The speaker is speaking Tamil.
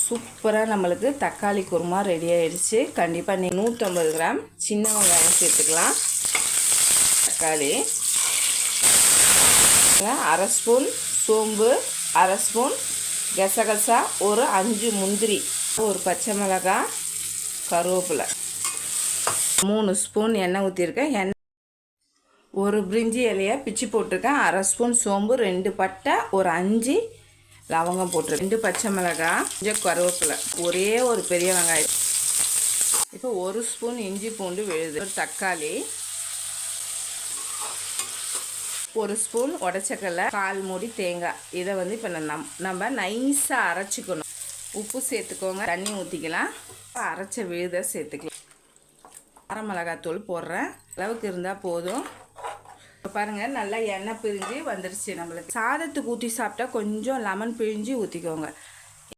சூப்பராக நம்மளுக்கு தக்காளி குருமா ரெடி ஆகிடுச்சு. கண்டிப்பாக நீ 150 கிராம் சின்ன வெங்காயம் சேர்த்துக்கலாம். தக்காளி, அரை ஸ்பூன் சோம்பு, அரை ஸ்பூன் கசகசா, ஒரு 5 முந்திரி, ஒரு பச்சை மிளகாய், கருவேப்பிலை, 3 ஸ்பூன் எண்ணெய் ஊற்றிருக்கேன். எண்ணெய் ஒரு பிரிஞ்சி இலையை பிச்சு போட்டிருக்கேன். அரை ஸ்பூன் சோம்பு, 2 பட்டை, ஒரு 5 லவங்கம் போட்டிருக்கேன், 2 பச்சை மிளகாய், கொஞ்சம் கருவேப்பிலை, ஒரே ஒரு பெரிய வெங்காயம். இப்போ 1 ஸ்பூன் இஞ்சி பூண்டு விழுது, ஒரு தக்காளி, 1 ஸ்பூன் உடச்சக்கடலை, 1/4 மூடி தேங்காய். இதை வந்து இப்போ நம்ம நைஸாக அரைச்சிக்கணும். உப்பு சேர்த்துக்கோங்க, தண்ணி ஊற்றிக்கலாம். அரைச்ச விழுதை சேர்த்துக்கலாம். அரை மிளகாத்தூள் போடுறேன், அளவுக்கு இருந்தால் போதும். பாருங்கள், நல்லா எண்ணெய் பிரிஞ்சு வந்துடுச்சு. நம்மளுக்கு சாதத்துக்கு ஊற்றி சாப்பிட்டா கொஞ்சம் லெமன் பிழிஞ்சு ஊற்றிக்கோங்க.